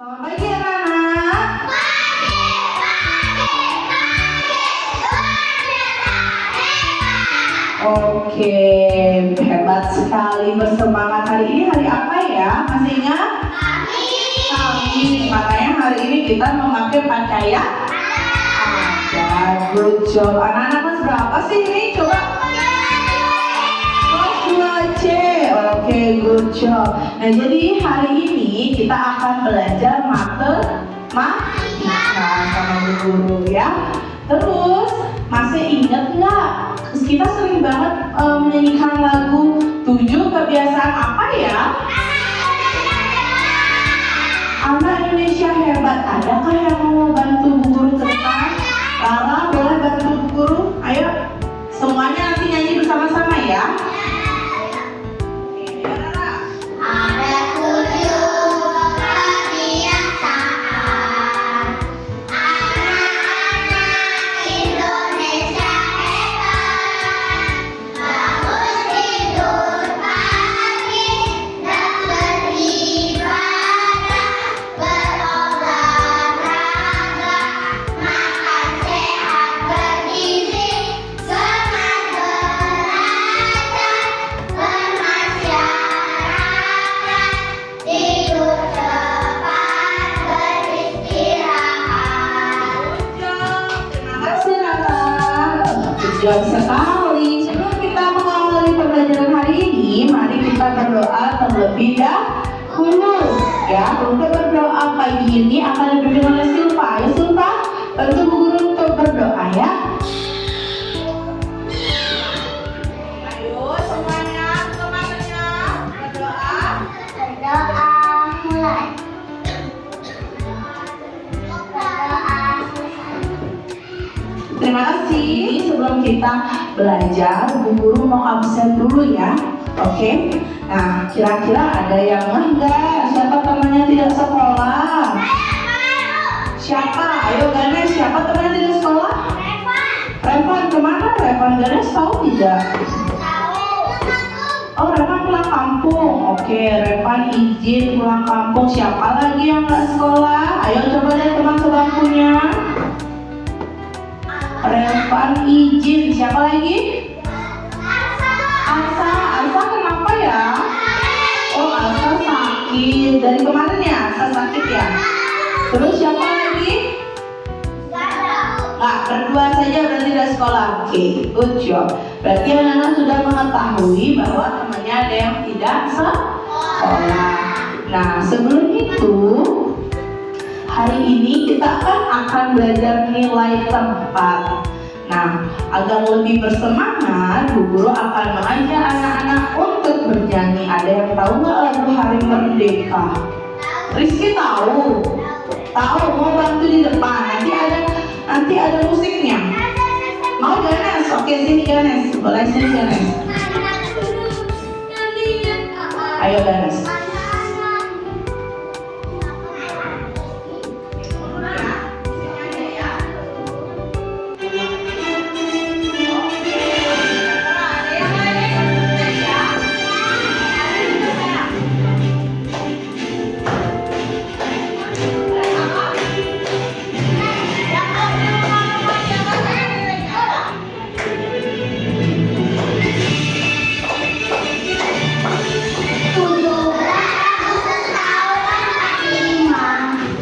Selamat pagi anak-anak. Oke, hebat sekali, bersemangat. Hari ini hari apa ya? Masih ingat? Kamis. Makanya hari ini kita memakai pakaian ada. Good job. Anak-anak kelas berapa sih ini? Coba. Kelas 2C. Oke, good job. Nah, jadi hari ini kita akan belajar matematika sama Bu Guru ya. Terus, masih ingat nggak? Kita sering banget menyanyikan lagu 7 kebiasaan apa ya? Anak Indonesia hebat. Adakah yang mau bantu Bu Guru ke depan? Lala, boleh bantu Bu Guru? Ayo, semuanya nanti nyanyi bersama-sama ya. Ada 7 kebiasaan anak-anak Indonesia hebat. Bangun tidur pagi dan beribadah, berolahraga, makan sehat bergizi, semangat belajar, bermasyarakat, tidur cepat, beristirahat. Terima kasih Lala. Good job sekali. Sebelum kita mengawali pembelajaran hari ini, mari kita berdoa terlebih dahulu. Ya, untuk berdoa pagi ini akan dipimpin oleh Silva. Ayo Silva, bantu Bu Guru untuk berdoa ya. Ayo semuanya, semangatnya berdoa. Berdoa mulai. Berdoa selesai. Terima kasih. Sebelum kita belajar, Bu Guru mau absen dulu ya. Oke. Nah, kira-kira ada yang enggak? Siapa temannya tidak sekolah? Siapa? Ayo Ganes, siapa temannya tidak sekolah? Revan, kemana Revan? Ganes tahu tidak? Oh, Revan pulang kampung. Oke, Revan izin pulang kampung. Siapa lagi yang nggak sekolah? Ayo coba lihat teman sebangkunya. Revan izin. Siapa lagi? Alsa kenapa ya? Oh, Alsa sakit. Dari kemarin ya? Alsa sakit ya? Terus siapa lagi? Nggak, berdua saja berarti tidak sekolah. Oke, good job. Berarti anak-anak sudah mengetahui bahwa temannya ada yang tidak sekolah. Nah, sebelum itu, hari ini kita akan belajar nilai tempat. Nah, agar lebih bersemangat, Bu Guru akan mengajak anak-anak untuk bernyanyi. Ada yang tahu nggak lagu Hari Merdeka? Rizky tahu? Tahu, mau bantu di depan. Nanti ada musiknya. Mau Ganes? Oke, sini Ganes. Boleh sini Ganes. Ayo Ganes.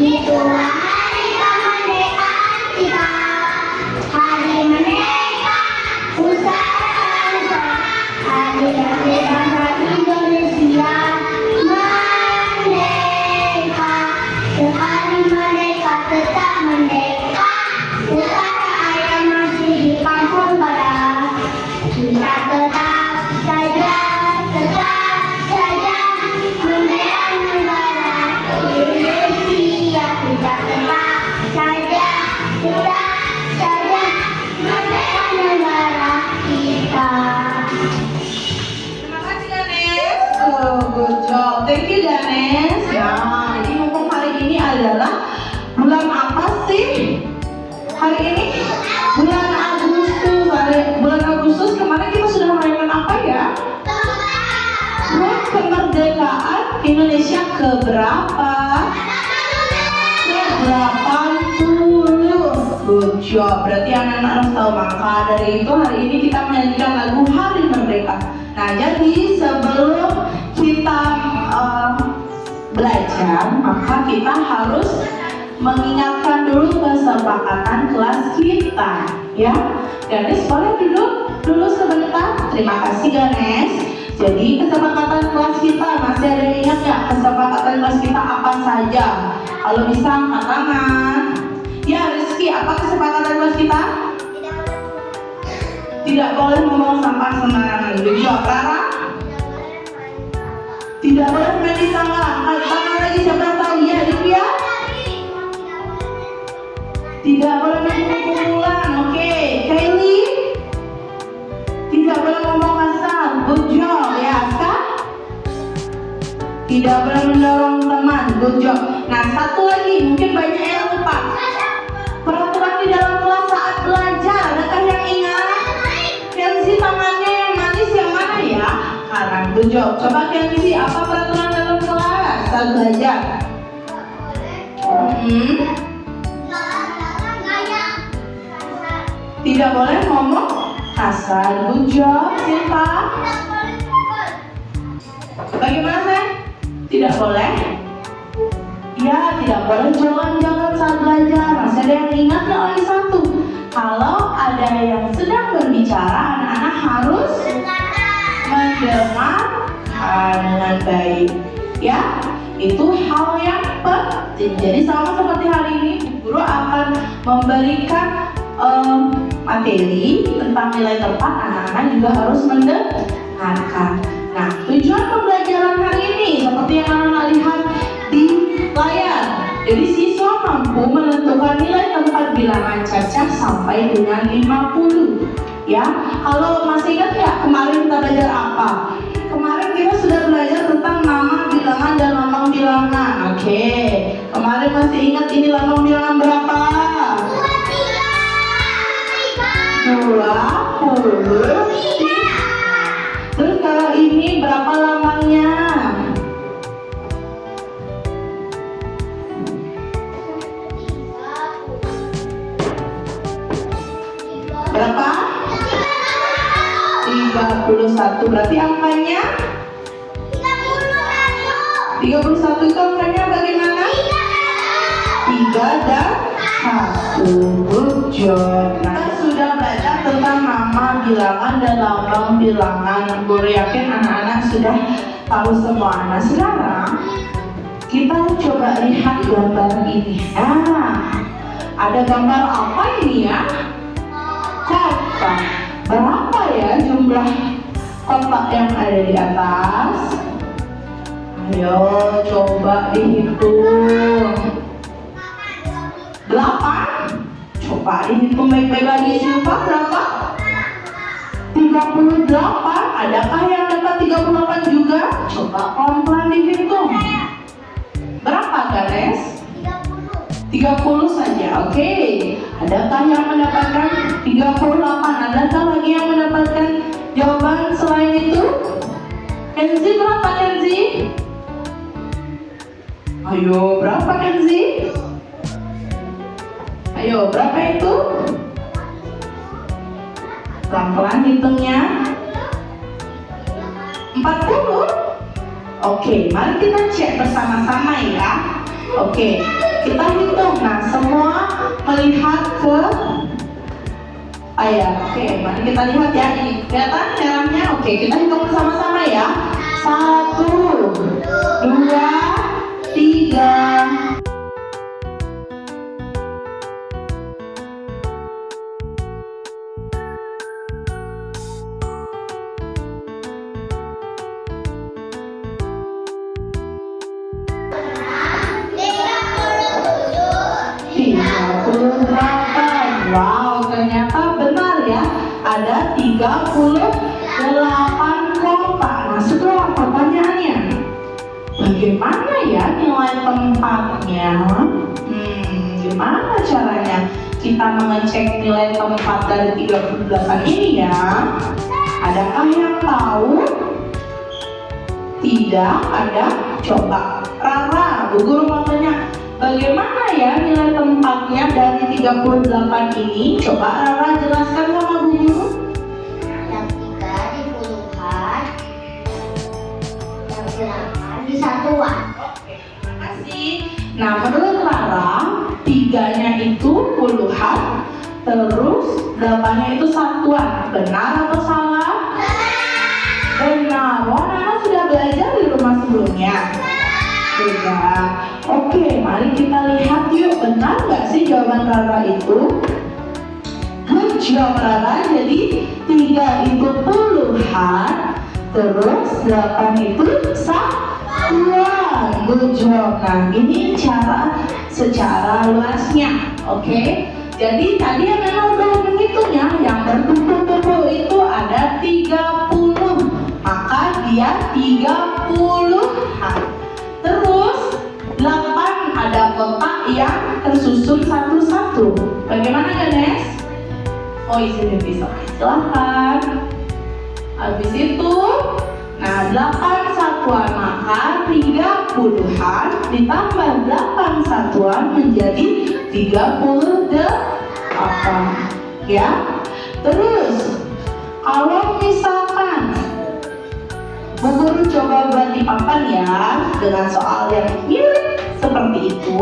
Itulah hari kemerdekaan kita. Hari merdeka, Nusantara. Hari bangsa Indonesia merdeka. Sekali merdeka tetap merdeka. Sekarang ayah masih di kampung barat. Kita tetap saja membela negara Indonesia. Kita tetap saja membela negara kita. Terima kasih Ganes. Oh, good job. Thank you Ganes. Ya, jadi mumpung hari ini adalah bulan apa sih? Hari ini bulan Agustus. Bulan Agustus kemarin kita sudah merayakan apa ya? Kemerdekaan Indonesia keberapa? 80. Good job. Berarti anak-anak harus tahu. Maka dari itu hari ini kita menyanyikan lagu Hari Merdeka. Nah, jadi sebelum kita belajar, maka kita harus mengingatkan dulu kesepakatan kelas kita, ya. Ganes boleh duduk dulu sebentar. Terima kasih Ganes. Jadi kesepakatan kelas kita, masih ada yang ingat nggak kesepakatan kelas kita apa saja? Kalau bisa angkat tangan. Ya Rizky, apa kesepakatan kelas kita? Tidak boleh membuang sampah sembarangan. Jadi Clara? Tidak boleh main di tangga. Angkat tangan lagi, siapa yang tahu? Ya Livia? Tidak boleh main pukul-pukulan. Oke, Kylie? Tidak boleh ngomong kasar. Good job, ya Aska? Tidak boleh mendorong teman. Good job. Nah, satu lagi, mungkin banyak yang lupa. Peraturan di dalam kelas saat belajar, adakah yang ingat? Kenzi tangannya yang manis yang mana ya? Kanan. Good job. Coba Kenzi, apa peraturan dalam kelas saat belajar? Tidak boleh ngomong kasar. Good job, Silva. Bagaimana saya? Tidak boleh? Ya, tidak boleh jalan-jalan saat belajar. Masih ada yang ingat nggak lagi satu? Kalau ada yang sedang berbicara, anak-anak harus mendengar dengan baik. Ya, itu hal yang penting. Jadi sama seperti hari ini, guru akan memberikan materi tentang nilai tepat, anak-anak juga harus mendengarkan. Nah, tujuan pembelajaran hari ini seperti yang anak-anak lihat di layar. Jadi siswa mampu menentukan nilai tempat bilangan cacah sampai dengan 50. Ya, kalau masih ingat ya kemarin kita belajar apa? Kemarin kita sudah belajar tentang nama bilangan dan lambang bilangan. Oke, kemarin masih ingat ini lambang bilangan berapa? 20. Terus kalau ini berapa lambangnya? Berapa? 31. Berarti angkanya? 31 itu angkanya bagaimana? 3 dan 1. Good job. Nah, kita sudah belajar tentang nama bilangan dan lambang bilangan. Guru yakin anak-anak sudah tahu semua. Nah, sekarang kita coba lihat gambar ini. Nah, ada gambar apa ini ya? Kotak. Berapa ya jumlah kotak yang ada di atas? Ayo coba dihitung. 8. Coba dihitung baik-baik lagi. Silva berapa? 38. Adakah yang dapat 38 juga? Coba pelan-pelan dihitung. Berapa Ganes? 30 saja. Oke. Adakah yang mendapatkan 38? Adakah lagi yang mendapatkan jawaban selain itu? Kenzi berapa Kenzi? Ayo berapa Kenzi? Ayo berapa itu? Pelan-pelan hitungnya. 40. Oke, mari kita cek bersama-sama ya. Oke, kita hitung. Nah, semua melihat ke layar. Oke, mari kita lihat ya. Ini kelihatan merahnya. Oke, kita hitung bersama-sama ya. 1, 2, 3. Wow, ternyata benar ya. Ada 38 kotak. Nah, setelah pertanyaannya, bagaimana ya nilai tempatnya? Gimana caranya kita mengecek nilai tempat dari 38 ini ya? Adakah yang tahu? Tidak ada. Coba Rara, Bu Guru mau tanya, bagaimana ya nilai tempatnya dari 38 ini? Coba Rara jelaskan sama Bu Guru. Yang 3 di puluhan, yang 8 di satuan. Terima kasih. Nah, menurut Rara, 3-nya itu puluhan, terus 8-nya itu satuan. Benar atau salah? Benar. Wah, Nana sudah belajar di rumah sebelumnya. Sudah. Oke, mari kita lihat yuk. Benar nggak sih jawaban Rara itu? Good job Rara. Jadi 3 itu puluhan, terus 8 itu satuan. Good job. Nah, ini secara luasnya. Oke. Jadi tadi yang memang udah menghitungnya, yang bertumpuk-tumpuk itu ada 30. Maka dia 30-an. Terus 8 ada kotak yang tersusun satu-satu. Bagaimana Ganes? Oh, izin pisau. Silahkan. Habis itu, nah 8 satuan, maka 30-an ditambah 8 satuan menjadi 38. Ya. Terus kalau misalkan Bu Guru coba buat di papan ya dengan soal yang mirip seperti itu.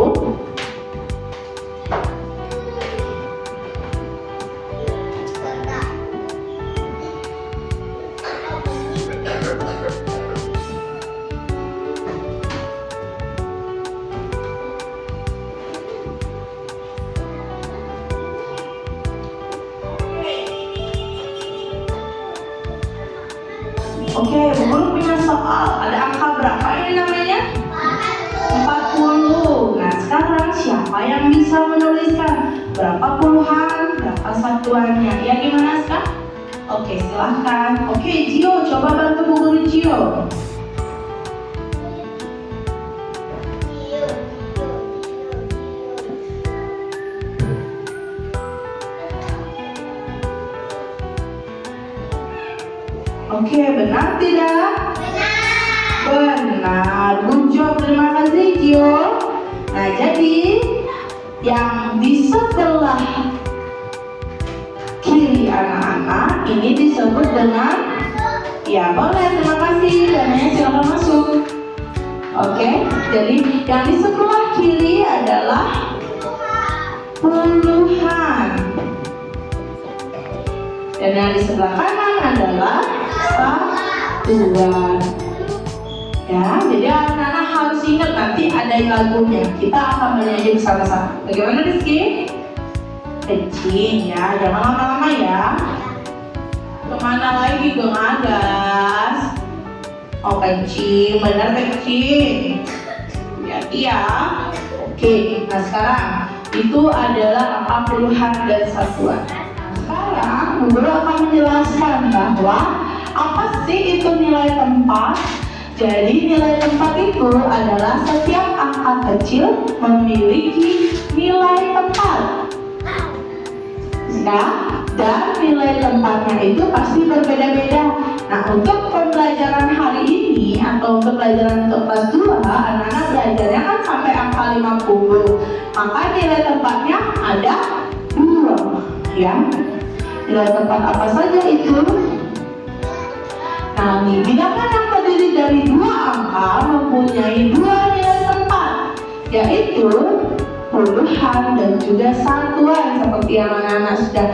Oke, Bu Guru punya soal. Ada angka berapa ini namanya? 40. Nah, sekarang siapa yang bisa menuliskan berapa puluhan, berapa satuannya? Ya, gimana sekarang? Oke, silahkan. Oke, Gio, coba bantu Bu Guru Gio. Oke, benar tidak? Benar. Good job, terima kasih Gio. Nah, jadi yang di sebelah kiri anak-anak ini disebut dengan, ya boleh, terima kasih, dananya silakan masuk. Oke, jadi yang di sebelah kiri adalah puluhan, dan yang di sebelah kanan adalah satuan. Ya, jadi anak-anak harus ingat, nanti ada lagunya. Kita akan menyanyi bersama-sama. Bagaimana Rizky? Kencing ya, jangan lama-lama ya. Kemana lagi Bang Agas? Oh, kencing, benar kencing. Hati ya. Oke, nah sekarang itu adalah angka puluhan dan satuan. Sekarang Bu Guru akan menjelaskan bahwa apa sih itu nilai tempat. Jadi nilai tempat itu adalah setiap angka kecil memiliki nilai tempat. Ya, dan nilai tempatnya itu pasti berbeda-beda. Nah, untuk pembelajaran hari ini atau untuk pelajaran untuk kelas 2, anak-anak belajarnya kan sampai angka 50. Maka nilai tempatnya ada 2, ya. Nilai tempat apa saja itu? Nah, bilangan yang terdiri dari 2 angka mempunyai 2 nilai tempat, yaitu puluhan dan juga satuan, seperti yang anak-anak sudah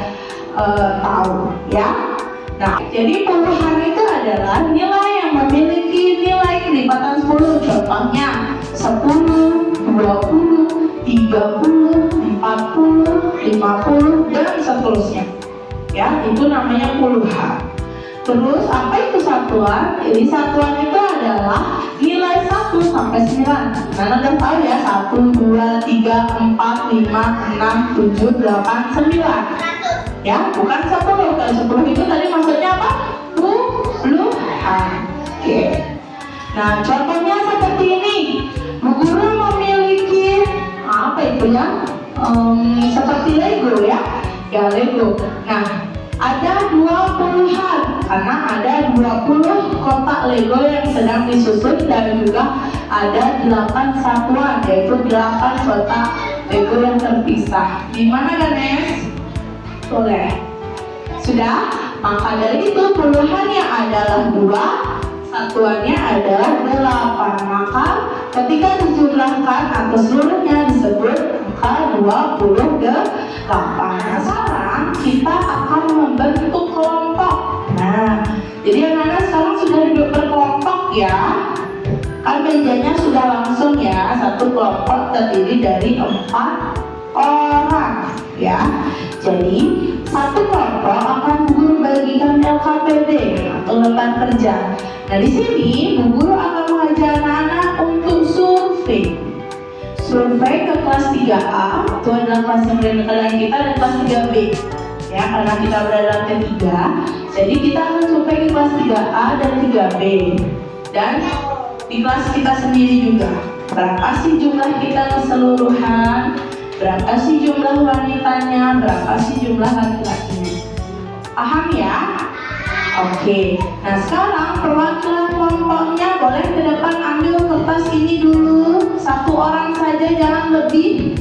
tahu, ya. Nah, jadi puluhan itu adalah nilai yang memiliki nilai kelipatan 10. Contohnya 10, 20, 30, 40, 50 dan seterusnya. Ya, itu namanya puluhan. Terus apa itu satuan? Jadi satuan itu adalah nilai 1 sampai 9. Karena udah tahu ya, 1, 2, 3, 4, 5, 6, 7, 8, 9. Ya, bukan 10. Kalau 10 itu tadi maksudnya apa? Puluhan. Oke. Nah, contohnya seperti ini. Bu Guru memiliki apa itu ya? Seperti Lego ya. Ya, Lego. Nah, ada 20-an karena ada 20 kotak Lego yang sedang disusun dan juga ada 8 satuan, yaitu 8 kotak Lego yang terpisah. Gimana Ganes? Boleh. Sudah? Maka dari itu puluhannya adalah 2, satuannya adalah 8. Maka ketika dijumlahkan atau seluruhnya disebut angka 28. Nah, sekarang kita akan membentuk kelompok. Nah, jadi anak-anak sekarang sudah duduk berkelompok ya. Kan mejanya sudah langsung ya, satu kelompok terdiri dari 4 orang ya. Jadi satu kelompok akan guru bagikan LKPD atau lembar kerja. Nah di sini Bu Guru akan mengajak anak-anak untuk survei. Survei ke kelas 3A, itu adalah kelas yang rendah kita, dan kelas 3B. Ya, karena kita berada dalam T3, jadi kita akan survei ke kelas 3A dan 3B. Dan di kelas kita sendiri juga. Berapa sih jumlah kita keseluruhan? Berapa sih jumlah wanitanya? Berapa sih jumlah laki-lakinya? Paham ya? Oke. Nah sekarang perwakilan kelompoknya boleh ke depan ambil kertas ini dulu. 1 orang saja, jangan lebih.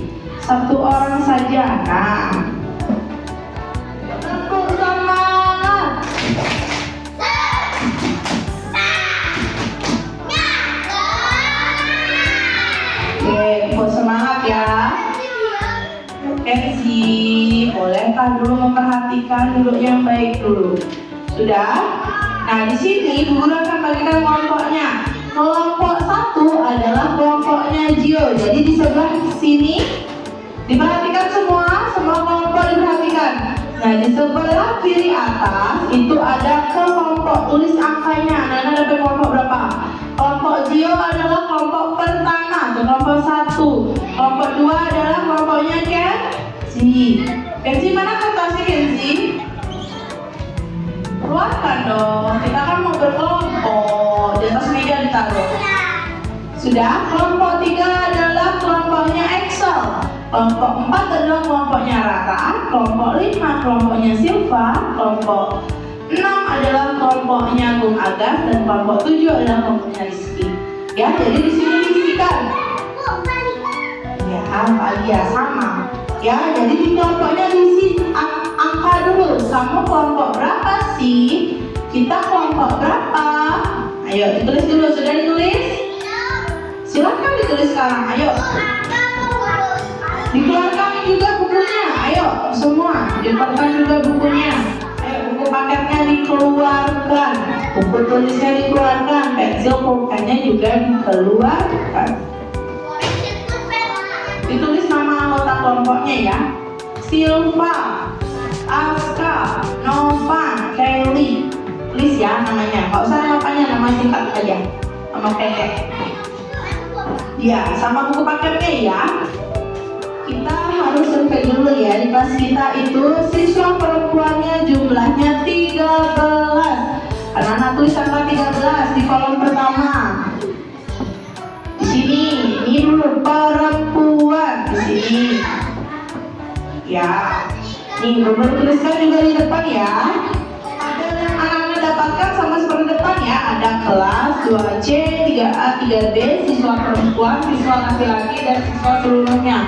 1 orang saja. Nah, tepuk semangat. Oke, tepuk semangat ya. Kenzi, bolehkah dulu memperhatikan duduk yang baik dulu? Sudah? Nah, di sini Bu Guru akan bagikan kelompoknya. Kelompok 1 adalah kelompoknya Gio. Jadi di sebelah sini diperhatikan semua kelompok diperhatikan. Nah, di sebelah kiri atas itu ada kelompok, tulis angkanya. Nah, dapat kelompok berapa? Kelompok Gio adalah kelompok pertama, kelompok 1. Kelompok 2 adalah kelompoknya Kenzi. Kenzi, mana kertasnya Kenzi? Keluarkan dong, kita kan mau berkelompok. Di atas meja ditaruh. Sudah? Kelompok 3 adalah kelompoknya Excel. Kelompok 4 adalah kelompoknya Rara. Kelompok 5 kelompoknya Silva. Kelompok 6 adalah kelompoknya Bung Agas. Dan kelompok 7 adalah kelompoknya Rizky. Ya, jadi di sini diisikan. Ya, sama. Ya, jadi di kelompoknya diisi angka dulu. Kamu kelompok berapa sih? Kita kelompok berapa? Ayo ditulis dulu. Sudah ditulis? Silahkan ditulis sekarang. Ayo. Dikeluarkan juga bukunya. Ayo semua. Dikeluarkan juga bukunya. Ayo, buku paketnya dikeluarkan. Buku tulisnya dikeluarkan. Pensil pulpennya juga dikeluarkan. Ditulis nama anggota kelompoknya ya. Silva, Aska, Novan, Kelly. Tulis ya namanya. Nggak usah namanya, nama singkat aja. Nama pendek. Ya, sama buku paketnya ya. Kita harus survei dulu ya. Di kelas kita itu siswa perempuannya jumlahnya 13. Anak-anak tulis angka 13 di kolom pertama. Di sini, ini dulu perempuan di sini. Ya, nih Bubur tuliskan juga di depan ya. Ada yang anak-anak dapatkan sama seperti depan ya. Ada kelas 2C, 3A, 3B, siswa perempuan, siswa laki-laki, dan siswa seluruhnya.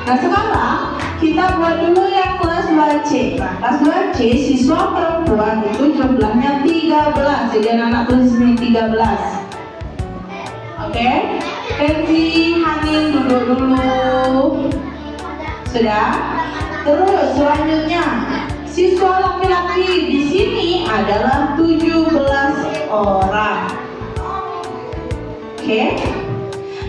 Nah sekarang kita buat dulu yang kelas 2C. Nah, kelas 2C siswa perempuan itu jumlahnya 13. Jadi anak-anak tulis ini 13. Oke? Kenzi, Hanin duduk dulu. Sudah? Terus selanjutnya siswa laki-laki di sini adalah 17 orang. Oke?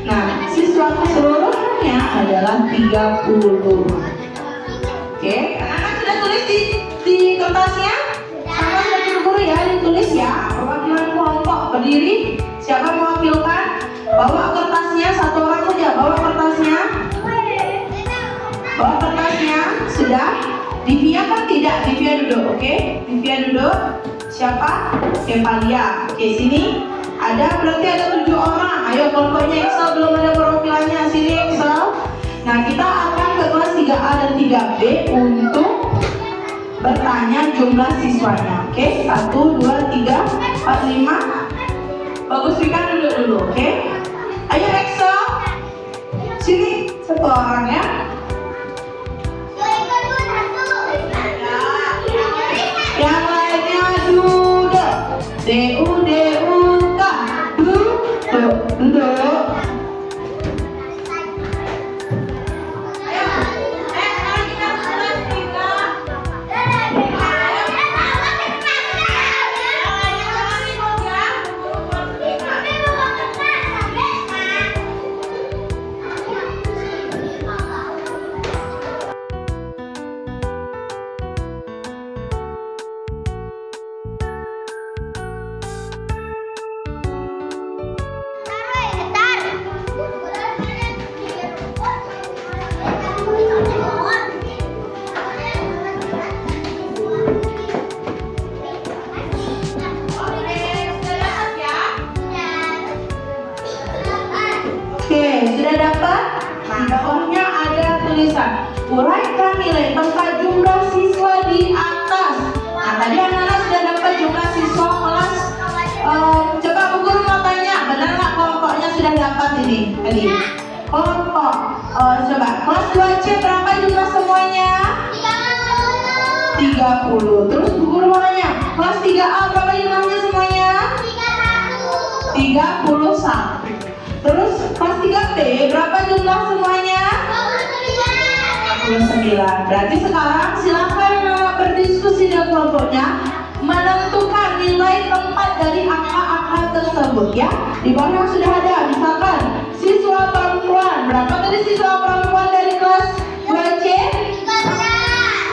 Nah, siswa keseluruhannya adalah 30. Oke? Anak-anak sudah tulis di kertasnya? Sama seperti guru ya, ditulis ya. Perwakilan kelompok berdiri. Siapa mewakilkan? Bawa kertasnya, 1 orang saja. Bawa kertasnya. Bawa kertasnya. Sudah? Divya kan tidak? Divya duduk, oke? Divya duduk. Siapa? Kevalia. Oke, sini. Berarti ada 7 orang. Ayo kelompoknya Excel, belum ada perwakilannya. Sini Excel. Nah, kita akan ke kelas 3A dan 3B untuk bertanya jumlah siswanya. Oke, 1, 2, 3, 4, 5. Bagus Vika duduk dulu, oke? Ayo Excel, sini satu orang ya. Yang lainnya duduk. D-U-D-U-K. Duduk. Oke, sudah dapat? Nah, bawahnya ada tulisan uraikan nilai tempat jumlah siswa di atas. Nah, tadi anak-anak sudah dapat jumlah siswa kelas. Coba Bu Guru mau tanya, benar nggak kelompoknya sudah dapat ini tadi? Kelompok. Coba kelas 2C berapa jumlah semuanya? 30. Terus Bu Guru mau tanya, kelas 3A berapa jumlahnya semuanya? 31. Terus kelas 3B berapa jumlah semuanya? 29. Berarti sekarang silakan berdiskusi dengan kelompoknya, menentukan nilai tempat dari angka-angka tersebut ya. Di bawah sudah ada, misalkan siswa perempuan. Berapa tadi siswa perempuan dari kelas 2C?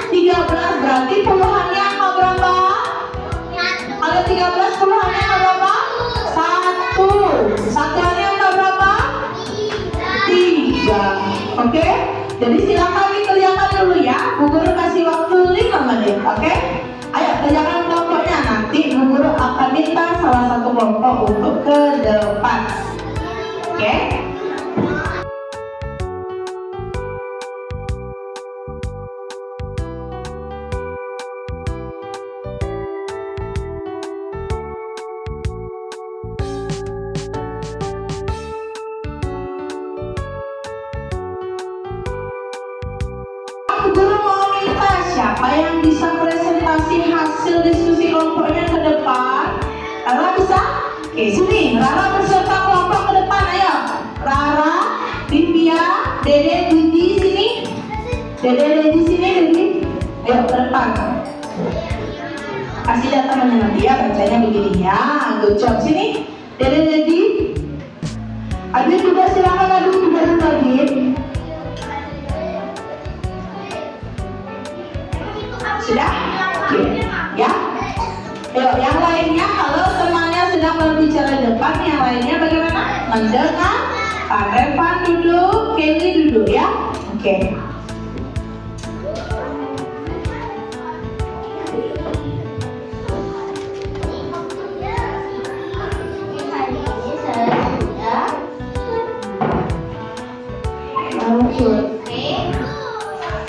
13. Berarti puluhannya angka berapa? Kalau 13 puluhannya angka berapa? 1. Satuannya angka berapa? 3. Oke? Jadi silakan dikerjakan dulu ya. Bu Guru kasih waktu 5 menit. Oke? Ayo kerjakan kelompoknya. Nanti Bu Guru akan minta salah satu kelompok untuk ke depan. Oke? Guru mau minta siapa yang bisa presentasi hasil diskusi kelompoknya ke depan? Rara bisa? Oke, sini Rara beserta kelompok ke depan, ayo. Rara, Livia, Dede, Didi sini. Dede, Didi sini, Didi. Ayo ke depan. Kasih data temannya nanti ya, bacanya begini ya. Good job, sini. Dede, Didi. Adit juga silakan adu juga Adit. Sudah? Oke. Ya? Ayo, yang lainnya kalau temannya sedang berbicara di depan, yang lainnya bagaimana? Mendengar. Pak Revan duduk, Kelly duduk ya. Oke.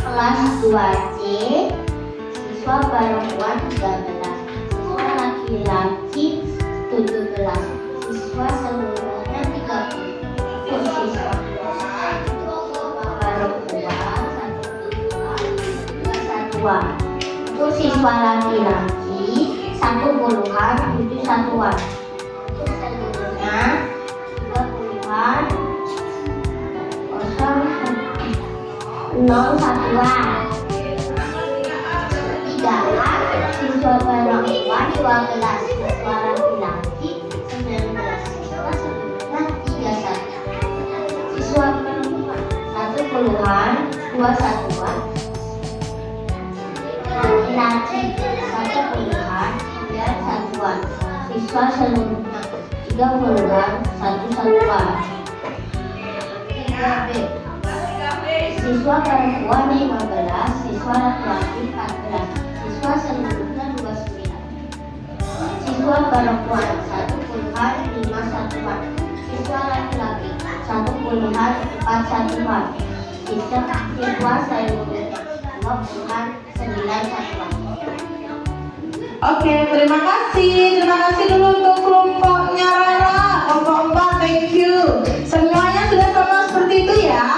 Kelas 2C, siswa perempuan 13, siswa laki-laki 17, siswa seluruhnya 30. Siswa perempuan 1 satuan. Untuk siswa laki-laki 1 puluhan 7 satuan. Untuk seluruhnya 3 puluhan 0 satuan. 3A siswa perempuan 12, siswa laki-laki 19, siswa seluruhnya 31. Siswa perempuan 1 puluhan 2 satuan. Laki-laki 1 puluhan 9 satuan. Siswa seluruhnya 3 puluhan 1 satuan. 3B siswa perempuan 15, siswa laki-laki 14, siswa seluruhnya 29. Siswa perempuan 1 puluhan 5 satuan, siswa laki-laki 1 puluhan 4 satuan, siswa seluruhnya 2 puluhan 9 satuan. Oke, terima kasih. Terima kasih dulu untuk kelompoknya Rara. Kelompok 4, thank you. Semuanya sudah sama seperti itu ya?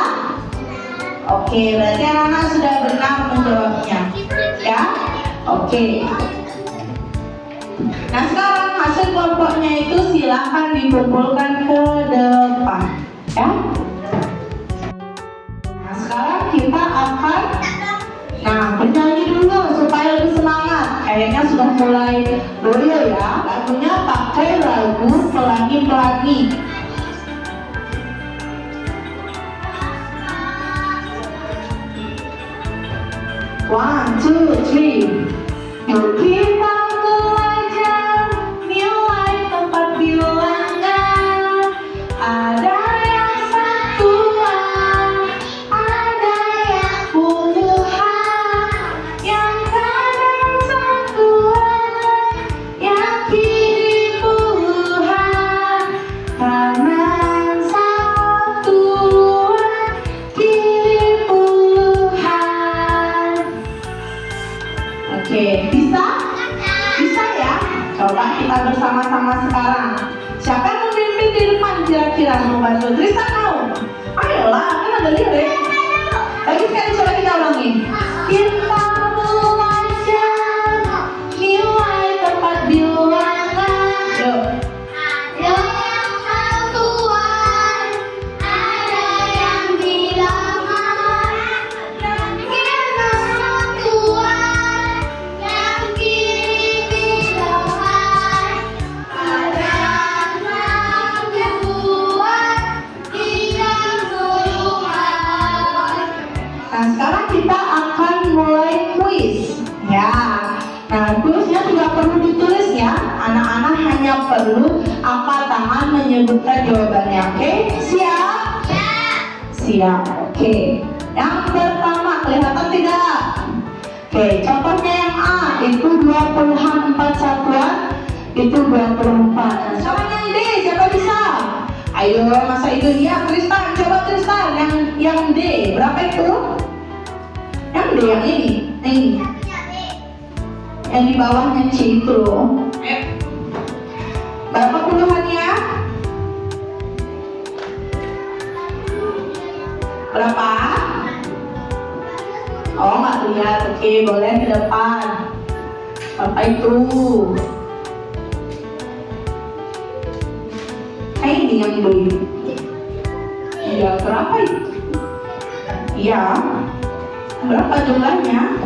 Oke, berarti anak-anak sudah benar menjawabnya. Ya? Oke. Nah, sekarang hasil kelompoknya itu silakan dikumpulkan ke depan. Ya? Nah, sekarang kita akan bernyanyi dulu supaya lebih semangat. Kayaknya sudah mulai loyo ya. Lagunya pakai lagu pelangi-pelangi. 1, 2, 3. Yuk kita belajar nilai tempat bilangan. Ada yang satuan, ada yang puluhan, yang kadang satuan, yang kini puluhan. Kanan satuan, kiri puluhan. Oke, bisa? Bisa ya? Coba kita bersama-sama sekarang. Siapa yang memimpin di depan kira-kira membantu? Tristan mau? Ayolah, kan ada lirik. Lagi sekali coba kita ulangi. Kita belajar nilai tempat bilangan. Yuk. Ada yang satuan, ada yang bilangan, yang satuan, yang kiri bilangan. Ada yang satuan, tidak puluhan. Nah, sekarang kita akan mulai kuis. Ya. Nah, kuisnya tidak perlu ditulis ya. Anak-anak hanya perlu angkat tangan menyebutkan jawabannya. Oke? Siap? Siap. Oke. Yang pertama, kelihatan tidak? Oke, contohnya yang A itu 20-an 4 satuan, itu 24. Nah, sekarang yang D, siapa bisa? Ayo, masa itu dia? Tristan, coba Tristan. Yang D, berapa itu? Yang D, yang ini. Ini. Yang di bawahnya C itu loh. Berapa puluhannya? Berapa? Oh, nggak lihat. Oke, boleh ke depan. Berapa itu? Ini yang beli. Iya, berapa itu? Iya. Berapa jumlahnya?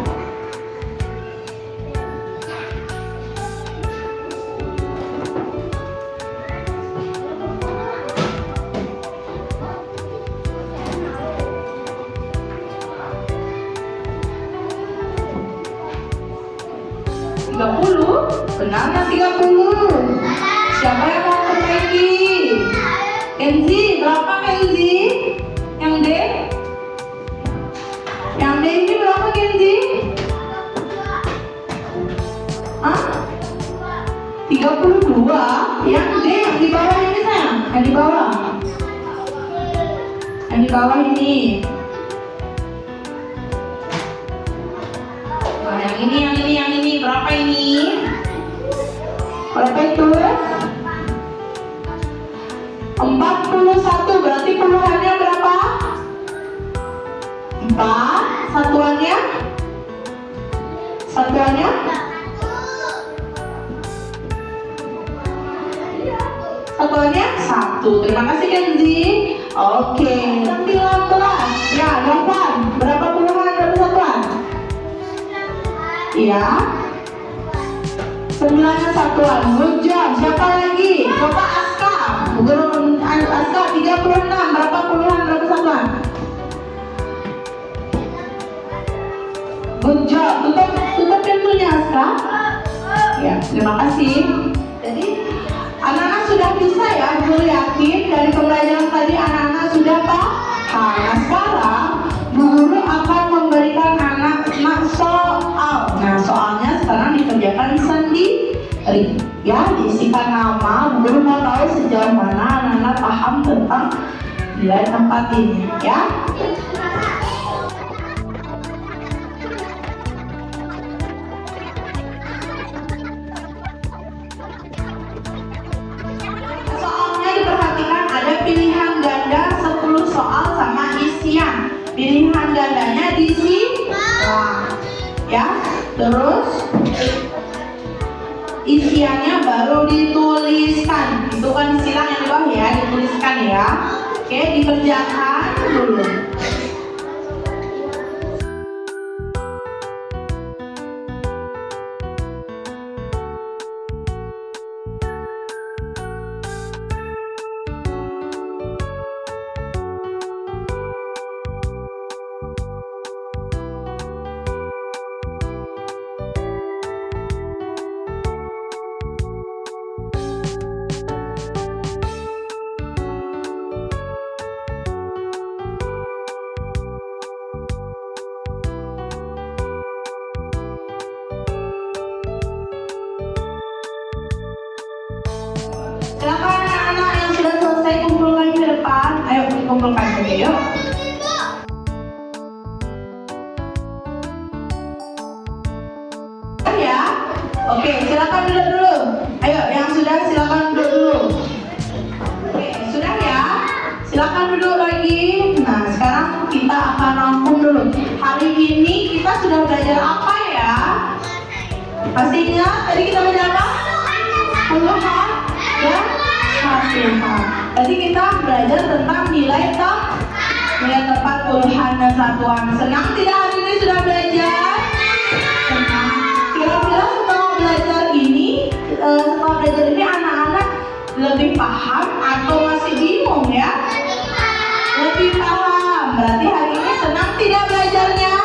Benar nggak 30? Siapa yang mau perbaiki? Kenzi, berapa Kenzi? Yang D? Yang D ini berapa Kenzi? Hah? 32? Yang D yang di bawah ini sayang? Yang di bawah? Yang di bawah ini. Nah, yang ini berapa ini? Berapa itu? 41, berarti puluhannya berapa? 4, satuannya? Satuannya? Satuannya 1. Terima kasih Kenzi. Oke, 19. Ya, Novan. Berapa puluhan, berapa satuan? Iya. 9 satuan. Good job. Siapa lagi? Coba Aska. Guru Aska 36. Berapa puluhan, berapa satuan? Good job. Tutup pintunya Aska. Ya, terima kasih. Jadi anak-anak sudah bisa ya, Guru yakin dari pembelajaran tadi anak-anak sudah paham. Nah, sekarang guru akan memberikan anak-anak soal. Nah, soalnya sekarang dikerjakan sendiri. Ya, diisikan nama. Guru mau tahu sejauh mana anak-anak paham tentang nilai tempat ini. Ya. Pilihan gandanya di sini. Ya, terus isiannya baru dituliskan. Itu kan istilah yang di bawah ya, dituliskan ya. Oke, dikerjakan dulu. Silakan anak-anak yang sudah selesai kumpulkan ke depan. Ayo kumpulkan saja yuk. Ya, oke, silakan duduk dulu. Ayo, yang sudah silakan duduk dulu. Oke, sudah ya. Silakan duduk lagi. Nah, sekarang kita akan rangkum dulu. Hari ini kita sudah belajar apa ya? Masih ingat? Tadi kita belajar apa? Puluhan dan satuan. Tadi kita belajar tentang nilai tempat puluhan dan satuan. Senang tidak hari ini sudah belajar? Senang. Kira-kira setelah belajar ini anak-anak lebih paham atau masih bingung ya? Lebih paham. Berarti hari ini senang tidak belajarnya?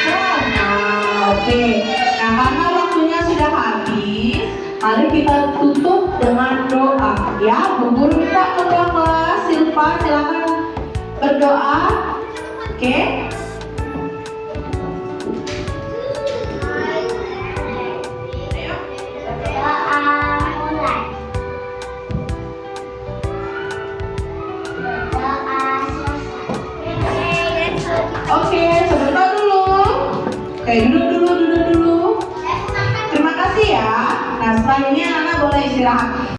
Senang. Oke. Nah, karena waktunya sudah habis, mari kita tutup dengan doa. Ya, Bu Guru minta ketua kelas Silva silakan berdoa. Oke. Oke, sebentar dulu. Oke, duduk dulu. Terima kasih ya. Nah, setelah ini anak-anak boleh istirahat.